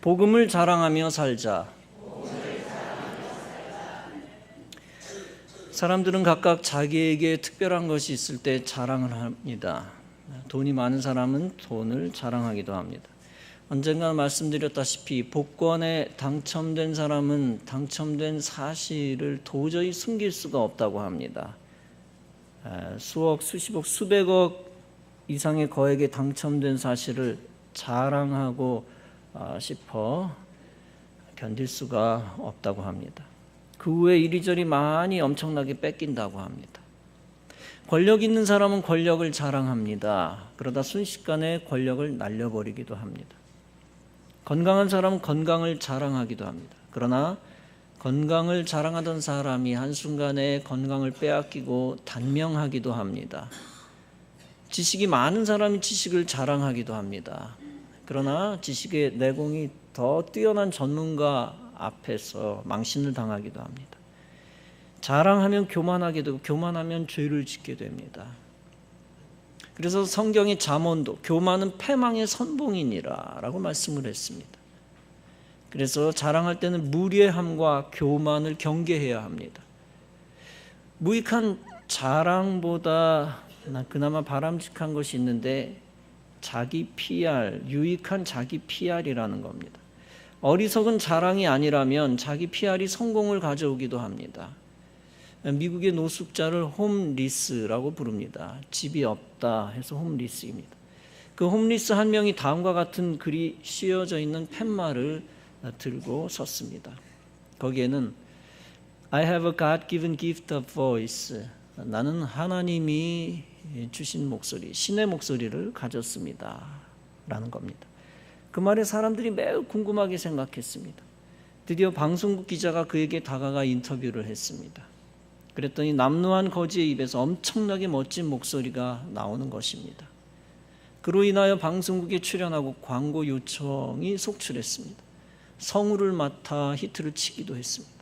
복음을 자랑하며 살자. 사람들은 각각 자기에게 특별한 것이 있을 때 자랑을 합니다. 돈이 많은 사람은 돈을 자랑하기도 합니다. 언젠가 말씀드렸다시피 복권에 당첨된 사람은 당첨된 사실을 도저히 숨길 수가 없다고 합니다. 수억, 수십억, 수백억 이상의 거액에 당첨된 사실을 자랑하고 싶어 견딜 수가 없다고 합니다. 그 후에 이리저리 많이 엄청나게 뺏긴다고 합니다. 권력 있는 사람은 권력을 자랑합니다. 그러다 순식간에 권력을 날려버리기도 합니다. 건강한 사람은 건강을 자랑하기도 합니다. 그러나 건강을 자랑하던 사람이 한순간에 건강을 빼앗기고 단명하기도 합니다. 지식이 많은 사람이 지식을 자랑하기도 합니다. 그러나 지식의 내공이 더 뛰어난 전문가 앞에서 망신을 당하기도 합니다. 자랑하면 교만하게 되고 교만하면 죄를 짓게 됩니다. 그래서 성경의 잠언도 교만은 패망의 선봉이니라 라고 말씀을 했습니다. 그래서 자랑할 때는 무례함과 교만을 경계해야 합니다. 무익한 자랑보다 그나마 바람직한 것이 있는데 자기 PR, 유익한 자기 PR이라는 겁니다. 어리석은 자랑이 아니라면 자기 PR이 성공을 가져오기도 합니다. 미국의 노숙자를 홈리스라고 부릅니다. 집이 없다 해서 홈리스입니다. 그 홈리스 한 명이 다음과 같은 글이 씌어져 있는 팻말을 들고 섰습니다. 거기에는 I have a God-given gift of voice. 나는 하나님이 주신 목소리, 신의 목소리를 가졌습니다. 라는 겁니다. 그 말에 사람들이 매우 궁금하게 생각했습니다. 드디어 방송국 기자가 그에게 다가가 인터뷰를 했습니다. 그랬더니 남루한 거지의 입에서 엄청나게 멋진 목소리가 나오는 것입니다. 그로 인하여 방송국에 출연하고 광고 요청이 속출했습니다. 성우를 맡아 히트를 치기도 했습니다.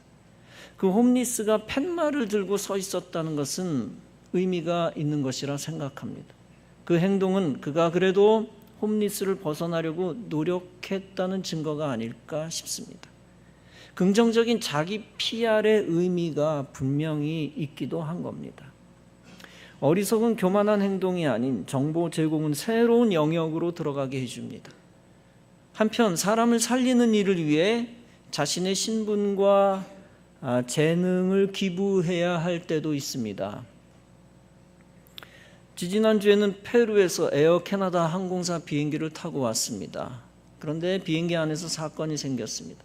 그 홈리스가 팻말을 들고 서 있었다는 것은 의미가 있는 것이라 생각합니다. 그 행동은 그가 그래도 홈리스를 벗어나려고 노력했다는 증거가 아닐까 싶습니다. 긍정적인 자기 PR의 의미가 분명히 있기도 한 겁니다. 어리석은 교만한 행동이 아닌 정보 제공은 새로운 영역으로 들어가게 해줍니다. 한편 사람을 살리는 일을 위해 자신의 신분과 재능을 기부해야 할 때도 있습니다. 지지난주에는 페루에서 에어 캐나다 항공사 비행기를 타고 왔습니다. 그런데 비행기 안에서 사건이 생겼습니다.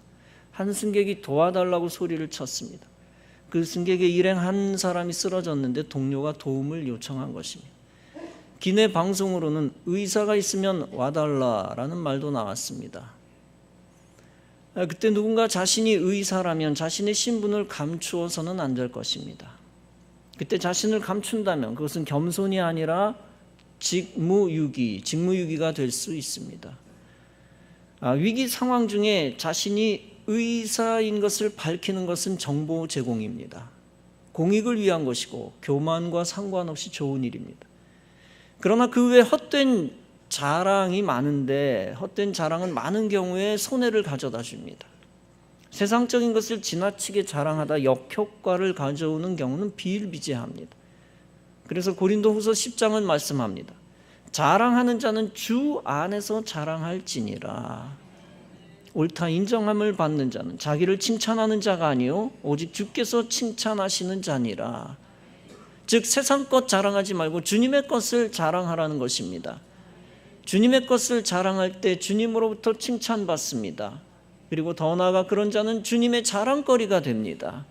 한 승객이 도와달라고 소리를 쳤습니다. 그 승객의 일행 한 사람이 쓰러졌는데 동료가 도움을 요청한 것입니다. 기내 방송으로는 의사가 있으면 와달라라는 말도 나왔습니다. 그때 누군가 자신이 의사라면 자신의 신분을 감추어서는 안 될 것입니다. 그때 자신을 감춘다면 그것은 겸손이 아니라 직무유기가 될 수 있습니다. 위기 상황 중에 자신이 의사인 것을 밝히는 것은 정보 제공입니다. 공익을 위한 것이고 교만과 상관없이 좋은 일입니다. 그러나 그 외에 헛된 자랑이 많은데 헛된 자랑은 많은 경우에 손해를 가져다 줍니다. 세상적인 것을 지나치게 자랑하다 역효과를 가져오는 경우는 비일비재합니다. 그래서 고린도후서 10장은 말씀합니다. 자랑하는 자는 주 안에서 자랑할지니라. 옳다 인정함을 받는 자는 자기를 칭찬하는 자가 아니요 오직 주께서 칭찬하시는 자니라. 즉 세상 것 자랑하지 말고 주님의 것을 자랑하라는 것입니다. 주님의 것을 자랑할 때 주님으로부터 칭찬받습니다. 그리고 더 나아가 그런 자는 주님의 자랑거리가 됩니다.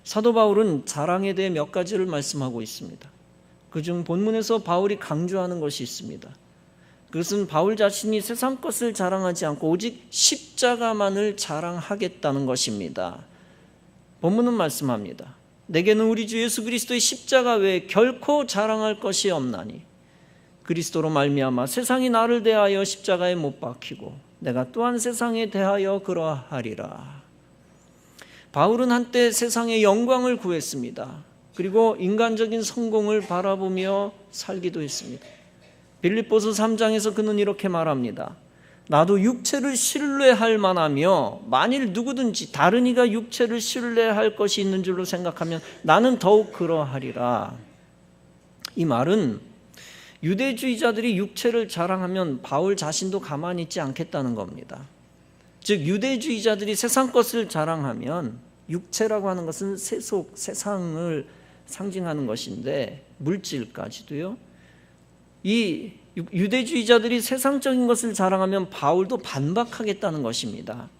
사도 바울은 자랑에 대해 몇 가지를 말씀하고 있습니다. 그중 본문에서 바울이 강조하는 것이 있습니다. 그것은 바울 자신이 세상 것을 자랑하지 않고 오직 십자가만을 자랑하겠다는 것입니다. 본문은 말씀합니다. 내게는 우리 주 예수 그리스도의 십자가 외에 결코 자랑할 것이 없나니 그리스도로 말미암아 세상이 나를 대하여 십자가에 못 박히고 내가 또한 세상에 대하여 그러하리라. 바울은 한때 세상의 영광을 구했습니다. 그리고 인간적인 성공을 바라보며 살기도 했습니다. 빌립보서 3장에서 그는 이렇게 말합니다. 나도 육체를 신뢰할 만하며 만일 누구든지 다른 이가 육체를 신뢰할 것이 있는 줄로 생각하면 나는 더욱 그러하리라. 이 말은 유대주의자들이 육체를 자랑하면 바울 자신도 가만히 있지 않겠다는 겁니다. 즉 유대주의자들이 세상 것을 자랑하면, 육체라고 하는 것은 세속, 세상을 상징하는 것인데 물질까지도요, 이 유대주의자들이 세상적인 것을 자랑하면 바울도 반박하겠다는 것입니다.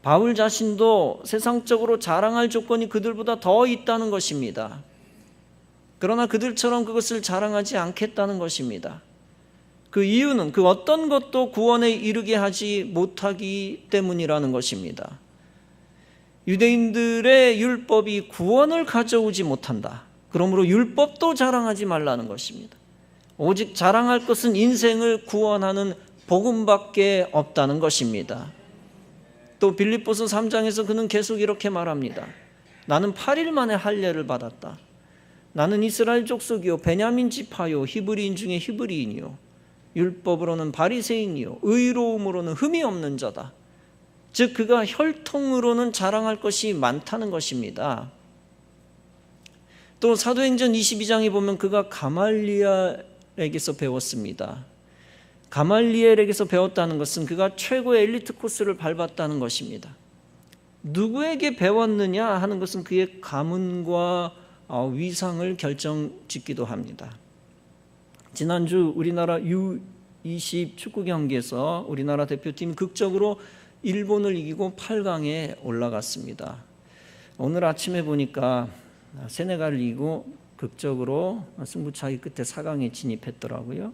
바울 자신도 세상적으로 자랑할 조건이 그들보다 더 있다는 것입니다. 그러나 그들처럼 그것을 자랑하지 않겠다는 것입니다. 그 이유는 그 어떤 것도 구원에 이르게 하지 못하기 때문이라는 것입니다. 유대인들의 율법이 구원을 가져오지 못한다. 그러므로 율법도 자랑하지 말라는 것입니다. 오직 자랑할 것은 인생을 구원하는 복음밖에 없다는 것입니다. 또 빌립보서 3장에서 그는 계속 이렇게 말합니다. 나는 8일 만에 할례를 받았다. 나는 이스라엘 족속이요 베냐민 지파요 히브리인 중에 히브리인이요 율법으로는 바리새인이요 의로움으로는 흠이 없는 자다. 즉 그가 혈통으로는 자랑할 것이 많다는 것입니다. 또 사도행전 22장에 보면 그가 가말리엘에게서 배웠습니다. 가말리엘에게서 배웠다는 것은 그가 최고의 엘리트 코스를 밟았다는 것입니다. 누구에게 배웠느냐 하는 것은 그의 가문과 위상을 결정짓기도 합니다. 지난주 우리나라 U20 축구 경기에서 우리나라 대표팀 극적으로 일본을 이기고 8강에 올라갔습니다. 오늘 아침에 보니까 세네갈을 이기고 극적으로 승부차기 끝에 4강에 진입했더라고요.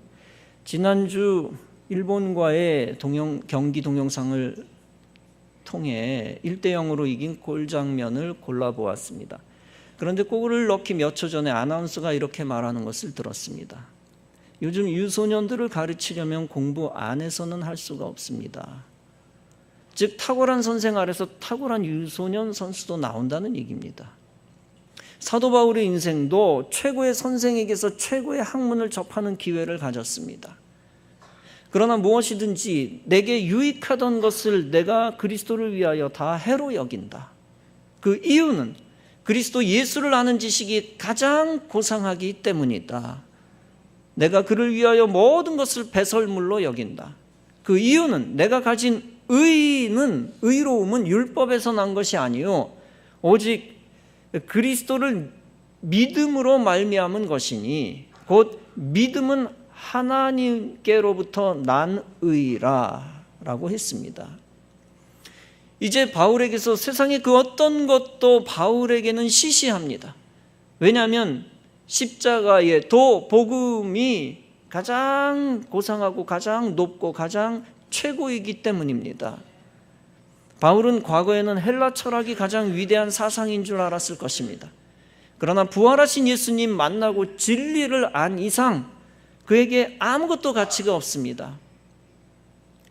지난주 일본과의 경기 동영상을 통해 1대0으로 이긴 골 장면을 골라보았습니다. 그런데 골을 넣기 몇 초 전에 아나운서가 이렇게 말하는 것을 들었습니다. 요즘 유소년들을 가르치려면 공부 안 해서는 할 수가 없습니다. 즉 탁월한 선생 아래서 탁월한 유소년 선수도 나온다는 얘기입니다. 사도 바울의 인생도 최고의 선생에게서 최고의 학문을 접하는 기회를 가졌습니다. 그러나 무엇이든지 내게 유익하던 것을 내가 그리스도를 위하여 다 해로 여긴다. 그 이유는 그리스도 예수를 아는 지식이 가장 고상하기 때문이다. 내가 그를 위하여 모든 것을 배설물로 여긴다. 그 이유는 내가 가진 의로움은 율법에서 난 것이 아니요 오직 그리스도를 믿음으로 말미암은 것이니 곧 믿음은 하나님께로부터 난 의라 라고 했습니다. 이제 바울에게서 세상의 그 어떤 것도 바울에게는 시시합니다. 왜냐하면 십자가의 복음이 가장 고상하고 가장 높고 가장 최고이기 때문입니다. 바울은 과거에는 헬라 철학이 가장 위대한 사상인 줄 알았을 것입니다. 그러나 부활하신 예수님 만나고 진리를 안 이상 그에게 아무것도 가치가 없습니다.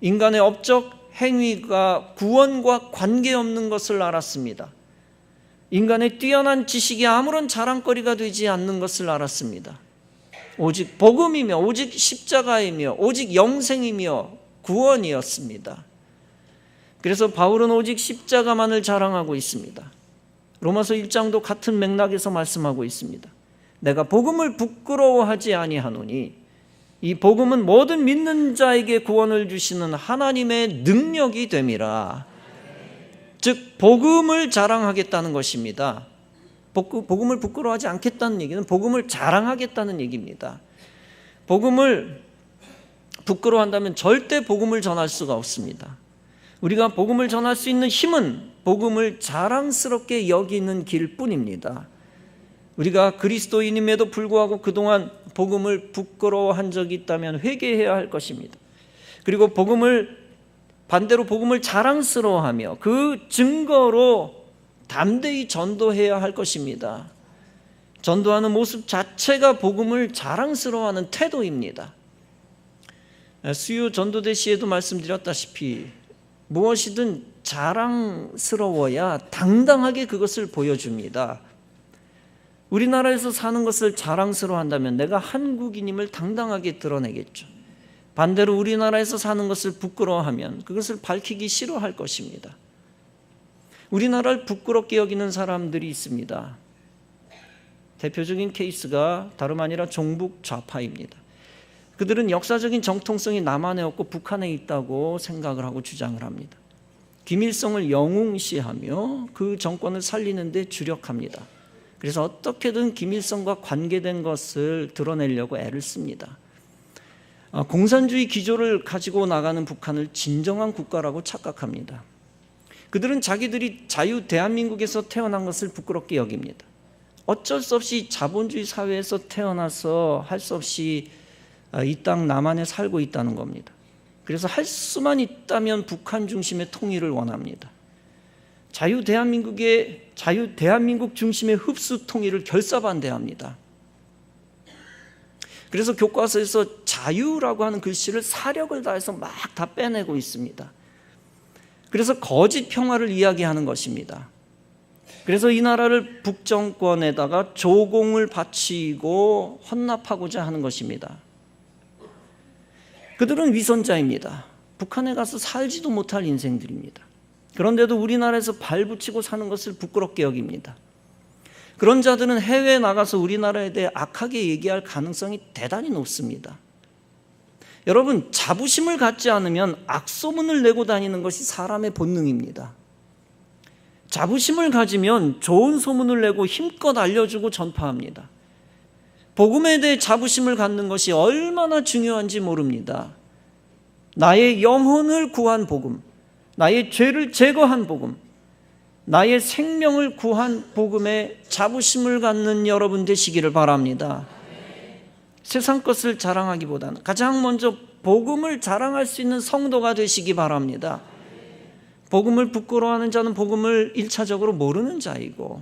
인간의 업적 행위가 구원과 관계없는 것을 알았습니다. 인간의 뛰어난 지식이 아무런 자랑거리가 되지 않는 것을 알았습니다. 오직 복음이며 오직 십자가이며 오직 영생이며 구원이었습니다. 그래서 바울은 오직 십자가만을 자랑하고 있습니다. 로마서 1장도 같은 맥락에서 말씀하고 있습니다. 내가 복음을 부끄러워하지 아니하노니 이 복음은 모든 믿는 자에게 구원을 주시는 하나님의 능력이 됨이라. 즉 복음을 자랑하겠다는 것입니다. 복음을 부끄러워하지 않겠다는 얘기는 복음을 자랑하겠다는 얘기입니다. 복음을 부끄러워한다면 절대 복음을 전할 수가 없습니다. 우리가 복음을 전할 수 있는 힘은 복음을 자랑스럽게 여기는 길뿐입니다. 우리가 그리스도인임에도 불구하고 그동안 복음을 부끄러워한 적이 있다면 회개해야 할 것입니다. 그리고 반대로 복음을 자랑스러워하며 그 증거로 담대히 전도해야 할 것입니다. 전도하는 모습 자체가 복음을 자랑스러워하는 태도입니다. 수요 전도대 시에도 말씀드렸다시피 무엇이든 자랑스러워야 당당하게 그것을 보여줍니다. 우리나라에서 사는 것을 자랑스러워한다면 내가 한국인임을 당당하게 드러내겠죠. 반대로 우리나라에서 사는 것을 부끄러워하면 그것을 밝히기 싫어할 것입니다. 우리나라를 부끄럽게 여기는 사람들이 있습니다. 대표적인 케이스가 다름 아니라 종북 좌파입니다. 그들은 역사적인 정통성이 남한에 없고 북한에 있다고 생각을 하고 주장을 합니다. 김일성을 영웅시하며 그 정권을 살리는 데 주력합니다. 그래서 어떻게든 김일성과 관계된 것을 드러내려고 애를 씁니다. 공산주의 기조를 가지고 나가는 북한을 진정한 국가라고 착각합니다. 그들은 자기들이 자유 대한민국에서 태어난 것을 부끄럽게 여깁니다. 어쩔 수 없이 자본주의 사회에서 태어나서 할 수 없이 이 땅 남한에 살고 있다는 겁니다. 그래서 할 수만 있다면 북한 중심의 통일을 원합니다. 자유 대한민국 중심의 흡수 통일을 결사반대합니다. 그래서 교과서에서 자유라고 하는 글씨를 사력을 다해서 막 다 빼내고 있습니다. 그래서 거짓 평화를 이야기하는 것입니다. 그래서 이 나라를 북정권에다가 조공을 바치고 헌납하고자 하는 것입니다. 그들은 위선자입니다. 북한에 가서 살지도 못할 인생들입니다. 그런데도 우리나라에서 발붙이고 사는 것을 부끄럽게 여깁니다. 그런 자들은 해외에 나가서 우리나라에 대해 악하게 얘기할 가능성이 대단히 높습니다. 여러분, 자부심을 갖지 않으면 악소문을 내고 다니는 것이 사람의 본능입니다. 자부심을 가지면 좋은 소문을 내고 힘껏 알려주고 전파합니다. 복음에 대해 자부심을 갖는 것이 얼마나 중요한지 모릅니다. 나의 영혼을 구한 복음, 나의 죄를 제거한 복음, 나의 생명을 구한 복음에 자부심을 갖는 여러분 되시기를 바랍니다. 세상 것을 자랑하기보다는 가장 먼저 복음을 자랑할 수 있는 성도가 되시기 바랍니다. 복음을 부끄러워하는 자는 복음을 1차적으로 모르는 자이고,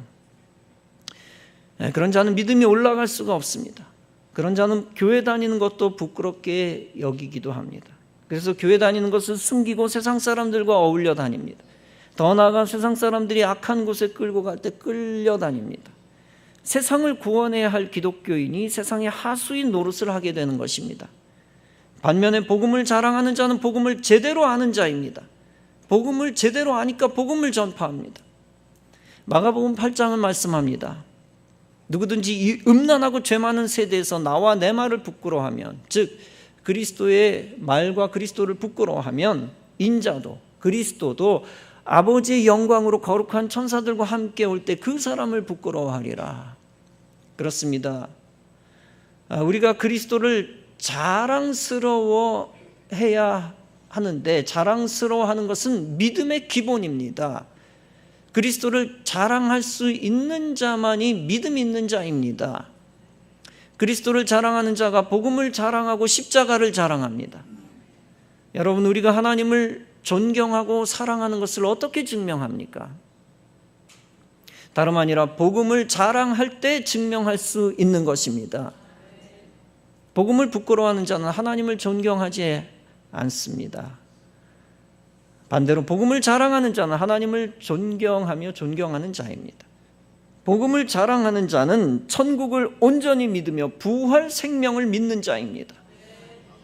그런 자는 믿음이 올라갈 수가 없습니다. 그런 자는 교회 다니는 것도 부끄럽게 여기기도 합니다. 그래서 교회 다니는 것을 숨기고 세상 사람들과 어울려 다닙니다. 더 나아가 세상 사람들이 악한 곳에 끌고 갈 때 끌려다닙니다. 세상을 구원해야 할 기독교인이 세상의 하수인 노릇을 하게 되는 것입니다. 반면에 복음을 자랑하는 자는 복음을 제대로 아는 자입니다. 복음을 제대로 아니까 복음을 전파합니다. 마가복음 8장은 말씀합니다. 누구든지 이 음란하고 죄 많은 세대에서 나와 내 말을 부끄러워하면, 즉 그리스도의 말과 그리스도를 부끄러워하면 인자도 그리스도도 아버지의 영광으로 거룩한 천사들과 함께 올 때 그 사람을 부끄러워하리라. 그렇습니다. 우리가 그리스도를 자랑스러워해야 하는데, 자랑스러워하는 것은 믿음의 기본입니다. 그리스도를 자랑할 수 있는 자만이 믿음 있는 자입니다. 그리스도를 자랑하는 자가 복음을 자랑하고 십자가를 자랑합니다. 여러분, 우리가 하나님을 존경하고 사랑하는 것을 어떻게 증명합니까? 다름 아니라 복음을 자랑할 때 증명할 수 있는 것입니다. 복음을 부끄러워하는 자는 하나님을 존경하지 않습니다. 반대로 복음을 자랑하는 자는 하나님을 존경하며 존경하는 자입니다. 복음을 자랑하는 자는 천국을 온전히 믿으며 부활 생명을 믿는 자입니다.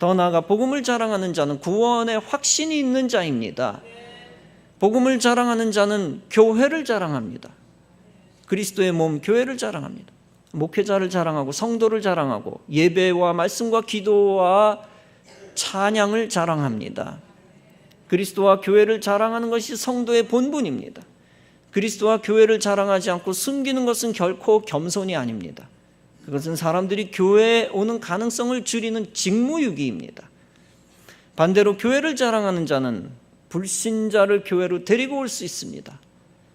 더 나아가 복음을 자랑하는 자는 구원의 확신이 있는 자입니다. 복음을 자랑하는 자는 교회를 자랑합니다. 그리스도의 몸 교회를 자랑합니다. 목회자를 자랑하고 성도를 자랑하고 예배와 말씀과 기도와 찬양을 자랑합니다. 그리스도와 교회를 자랑하는 것이 성도의 본분입니다. 그리스도와 교회를 자랑하지 않고 숨기는 것은 결코 겸손이 아닙니다. 그것은 사람들이 교회에 오는 가능성을 줄이는 직무유기입니다. 반대로 교회를 자랑하는 자는 불신자를 교회로 데리고 올 수 있습니다.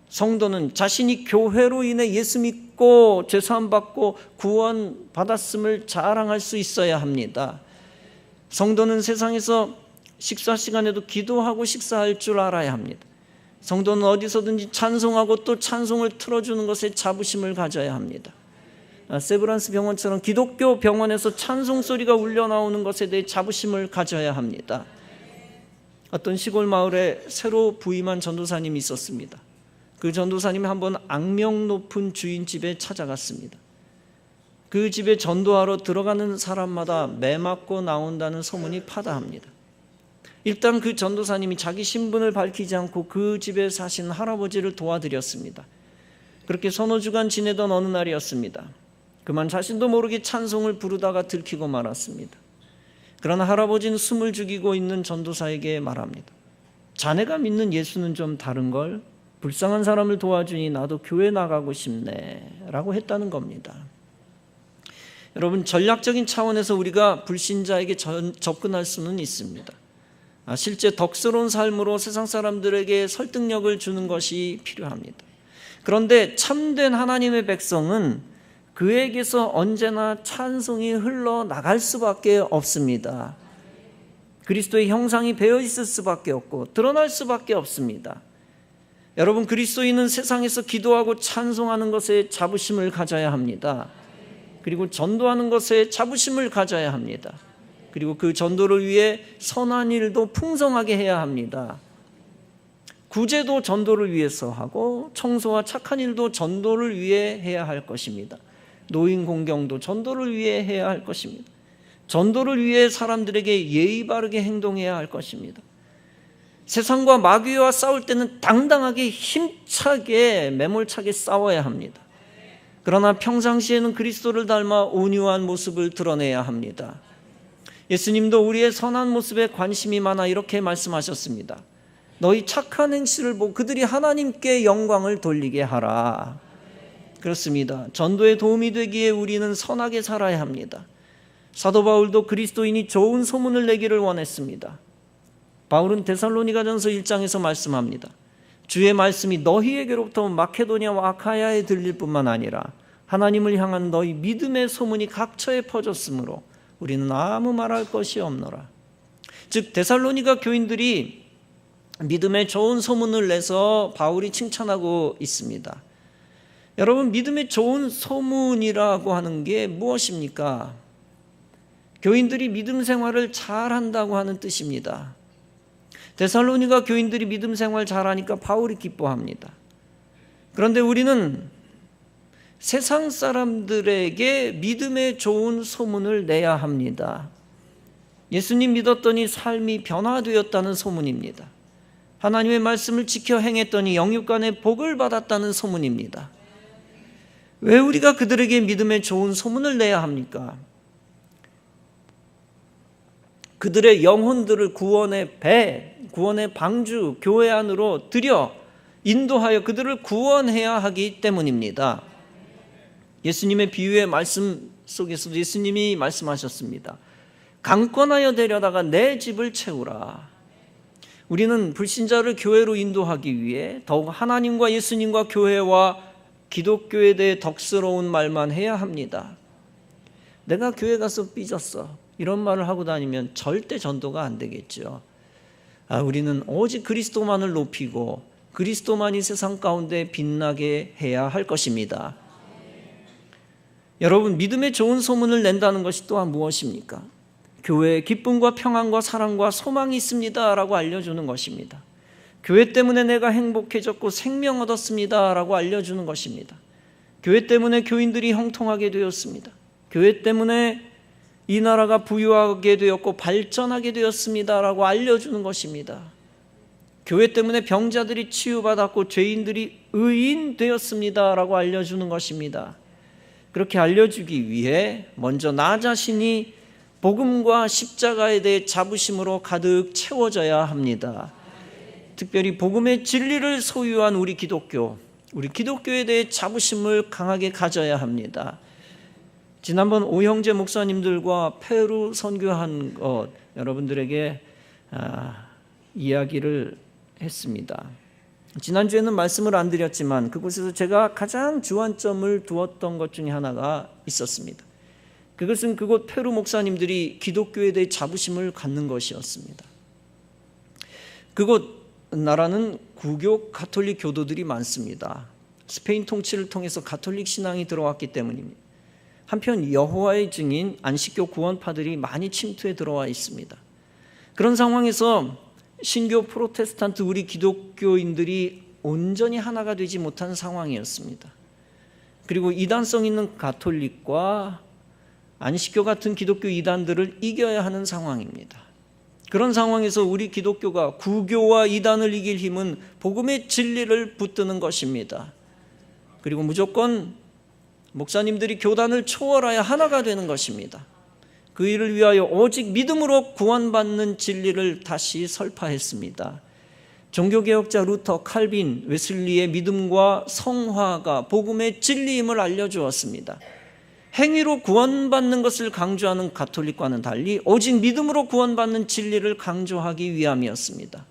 성도는 자신이 교회로 인해 예수 믿고 죄사함 받고 구원 받았음을 자랑할 수 있어야 합니다. 성도는 세상에서 식사 시간에도 기도하고 식사할 줄 알아야 합니다. 성도는 어디서든지 찬송하고 또 찬송을 틀어주는 것에 자부심을 가져야 합니다. 세브란스 병원처럼 기독교 병원에서 찬송 소리가 울려 나오는 것에 대해 자부심을 가져야 합니다. 어떤 시골 마을에 새로 부임한 전도사님이 있었습니다. 그 전도사님이 한번 악명 높은 주인 집에 찾아갔습니다. 그 집에 전도하러 들어가는 사람마다 매 맞고 나온다는 소문이 파다합니다. 일단 그 전도사님이 자기 신분을 밝히지 않고 그 집에 사신 할아버지를 도와드렸습니다. 그렇게 서너 주간 지내던 어느 날이었습니다. 그만 자신도 모르게 찬송을 부르다가 들키고 말았습니다. 그러나 할아버지는 숨을 죽이고 있는 전도사에게 말합니다. 자네가 믿는 예수는 좀 다른걸? 불쌍한 사람을 도와주니 나도 교회 나가고 싶네 라고 했다는 겁니다. 여러분, 전략적인 차원에서 우리가 불신자에게 접근할 수는 있습니다. 실제 덕스러운 삶으로 세상 사람들에게 설득력을 주는 것이 필요합니다. 그런데 참된 하나님의 백성은 그에게서 언제나 찬송이 흘러나갈 수밖에 없습니다. 그리스도의 형상이 배어 있을 수밖에 없고 드러날 수밖에 없습니다. 여러분, 그리스도인은 세상에서 기도하고 찬송하는 것에 자부심을 가져야 합니다. 그리고 전도하는 것에 자부심을 가져야 합니다. 그리고 그 전도를 위해 선한 일도 풍성하게 해야 합니다. 구제도 전도를 위해서 하고 청소와 착한 일도 전도를 위해 해야 할 것입니다. 노인 공경도 전도를 위해 해야 할 것입니다. 전도를 위해 사람들에게 예의 바르게 행동해야 할 것입니다. 세상과 마귀와 싸울 때는 당당하게 힘차게 매몰차게 싸워야 합니다. 그러나 평상시에는 그리스도를 닮아 온유한 모습을 드러내야 합니다. 예수님도 우리의 선한 모습에 관심이 많아 이렇게 말씀하셨습니다. 너희 착한 행실을 보고 그들이 하나님께 영광을 돌리게 하라. 그렇습니다. 전도에 도움이 되기에 우리는 선하게 살아야 합니다. 사도 바울도 그리스도인이 좋은 소문을 내기를 원했습니다. 바울은 데살로니가전서 1장에서 말씀합니다. 주의 말씀이 너희에게로부터 마케도니아와 아카야에 들릴 뿐만 아니라 하나님을 향한 너희 믿음의 소문이 각처에 퍼졌으므로 우리는 아무 말할 것이 없노라. 즉 데살로니가 교인들이 믿음의 좋은 소문을 내서 바울이 칭찬하고 있습니다. 여러분, 믿음의 좋은 소문이라고 하는 게 무엇입니까? 교인들이 믿음 생활을 잘한다고 하는 뜻입니다. 데살로니가 교인들이 믿음 생활 잘하니까 바울이 기뻐합니다. 그런데 우리는 세상 사람들에게 믿음의 좋은 소문을 내야 합니다. 예수님 믿었더니 삶이 변화되었다는 소문입니다. 하나님의 말씀을 지켜 행했더니 영육간의 복을 받았다는 소문입니다. 왜 우리가 그들에게 믿음의 좋은 소문을 내야 합니까? 그들의 영혼들을 구원의 배, 구원의 방주, 교회 안으로 들여 인도하여 그들을 구원해야 하기 때문입니다. 예수님의 비유의 말씀 속에서도 예수님이 말씀하셨습니다. 강권하여 데려다가 내 집을 채우라. 우리는 불신자를 교회로 인도하기 위해 더욱 하나님과 예수님과 교회와 기독교에 대해 덕스러운 말만 해야 합니다. 내가 교회 가서 삐졌어, 이런 말을 하고 다니면 절대 전도가 안 되겠죠. 우리는 오직 그리스도만을 높이고 그리스도만이 세상 가운데 빛나게 해야 할 것입니다. 여러분, 믿음의 좋은 소문을 낸다는 것이 또한 무엇입니까? 교회에 기쁨과 평안과 사랑과 소망이 있습니다 라고 알려주는 것입니다. 교회 때문에 내가 행복해졌고 생명 얻었습니다 라고 알려주는 것입니다. 교회 때문에 교인들이 형통하게 되었습니다. 교회 때문에 이 나라가 부유하게 되었고 발전하게 되었습니다 라고 알려주는 것입니다. 교회 때문에 병자들이 치유받았고 죄인들이 의인 되었습니다 라고 알려주는 것입니다. 그렇게 알려주기 위해 먼저 나 자신이 복음과 십자가에 대해 자부심으로 가득 채워져야 합니다. 특별히 복음의 진리를 소유한 우리 기독교에 대해 자부심을 강하게 가져야 합니다. 지난번 오형제 목사님들과 페루 선교한 것 여러분들에게 이야기를 했습니다. 지난주에는 말씀을 안 드렸지만 그곳에서 제가 가장 주안점을 두었던 것 중에 하나가 있었습니다. 그것은 그곳 페루 목사님들이 기독교에 대해 자부심을 갖는 것이었습니다. 그곳 나라는 구교 가톨릭 교도들이 많습니다. 스페인 통치를 통해서 가톨릭 신앙이 들어왔기 때문입니다. 한편 여호와의 증인 안식교 구원파들이 많이 침투해 들어와 있습니다. 그런 상황에서 신교 프로테스탄트 우리 기독교인들이 온전히 하나가 되지 못한 상황이었습니다. 그리고 이단성 있는 가톨릭과 안식교 같은 기독교 이단들을 이겨야 하는 상황입니다. 그런 상황에서 우리 기독교가 구교와 이단을 이길 힘은 복음의 진리를 붙드는 것입니다. 그리고 무조건 목사님들이 교단을 초월하여 하나가 되는 것입니다. 그 일을 위하여 오직 믿음으로 구원받는 진리를 다시 설파했습니다. 종교개혁자 루터, 칼빈, 웨슬리의 믿음과 성화가 복음의 진리임을 알려주었습니다. 행위로 구원받는 것을 강조하는 가톨릭과는 달리 오직 믿음으로 구원받는 진리를 강조하기 위함이었습니다.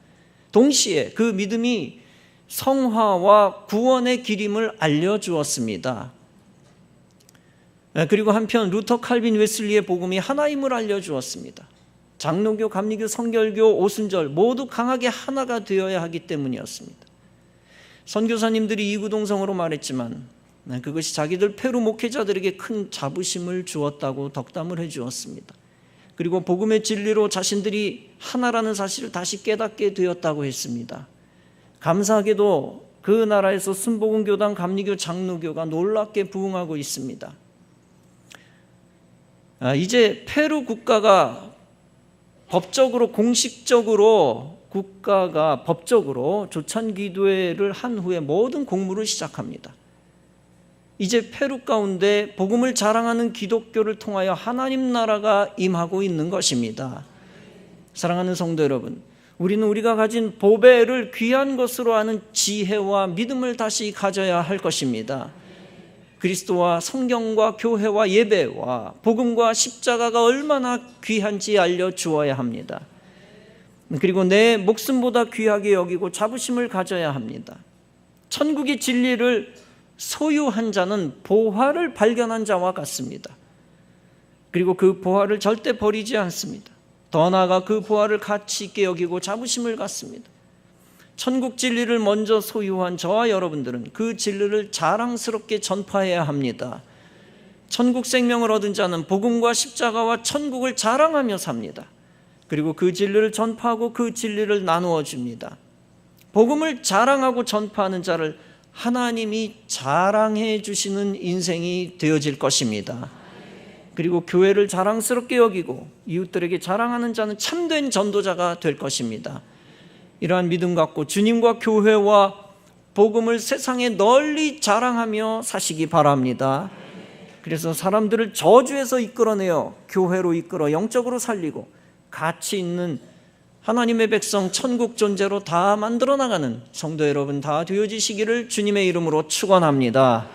동시에 그 믿음이 성화와 구원의 길임을 알려주었습니다. 그리고 한편 루터, 칼빈, 웨슬리의 복음이 하나임을 알려주었습니다. 장로교, 감리교, 성결교, 오순절 모두 강하게 하나가 되어야 하기 때문이었습니다. 선교사님들이 이구동성으로 말했지만 그것이 자기들 페루 목회자들에게 큰 자부심을 주었다고 덕담을 해주었습니다. 그리고 복음의 진리로 자신들이 하나라는 사실을 다시 깨닫게 되었다고 했습니다. 감사하게도 그 나라에서 순복음교단, 감리교, 장로교가 놀랍게 부흥하고 있습니다. 이제 페루 국가가 법적으로, 공식적으로 국가가 법적으로 조찬기도회를 한 후에 모든 공무를 시작합니다. 이제 페루 가운데 복음을 자랑하는 기독교를 통하여 하나님 나라가 임하고 있는 것입니다. 사랑하는 성도 여러분, 우리는 우리가 가진 보배를 귀한 것으로 아는 지혜와 믿음을 다시 가져야 할 것입니다. 그리스도와 성경과 교회와 예배와 복음과 십자가가 얼마나 귀한지 알려주어야 합니다. 그리고 내 목숨보다 귀하게 여기고 자부심을 가져야 합니다. 천국의 진리를 소유한 자는 보화를 발견한 자와 같습니다. 그리고 그 보화를 절대 버리지 않습니다. 더 나아가 그 보화를 가치 있게 여기고 자부심을 갖습니다. 천국 진리를 먼저 소유한 저와 여러분들은 그 진리를 자랑스럽게 전파해야 합니다. 천국 생명을 얻은 자는 복음과 십자가와 천국을 자랑하며 삽니다. 그리고 그 진리를 전파하고 그 진리를 나누어 줍니다. 복음을 자랑하고 전파하는 자를 하나님이 자랑해 주시는 인생이 되어질 것입니다. 그리고 교회를 자랑스럽게 여기고 이웃들에게 자랑하는 자는 참된 전도자가 될 것입니다. 이러한 믿음 갖고 주님과 교회와 복음을 세상에 널리 자랑하며 사시기 바랍니다. 그래서 사람들을 저주에서 이끌어내어 교회로 이끌어 영적으로 살리고 가치 있는 하나님의 백성 천국 존재로 다 만들어 나가는 성도 여러분 다 되어지시기를 주님의 이름으로 축원합니다.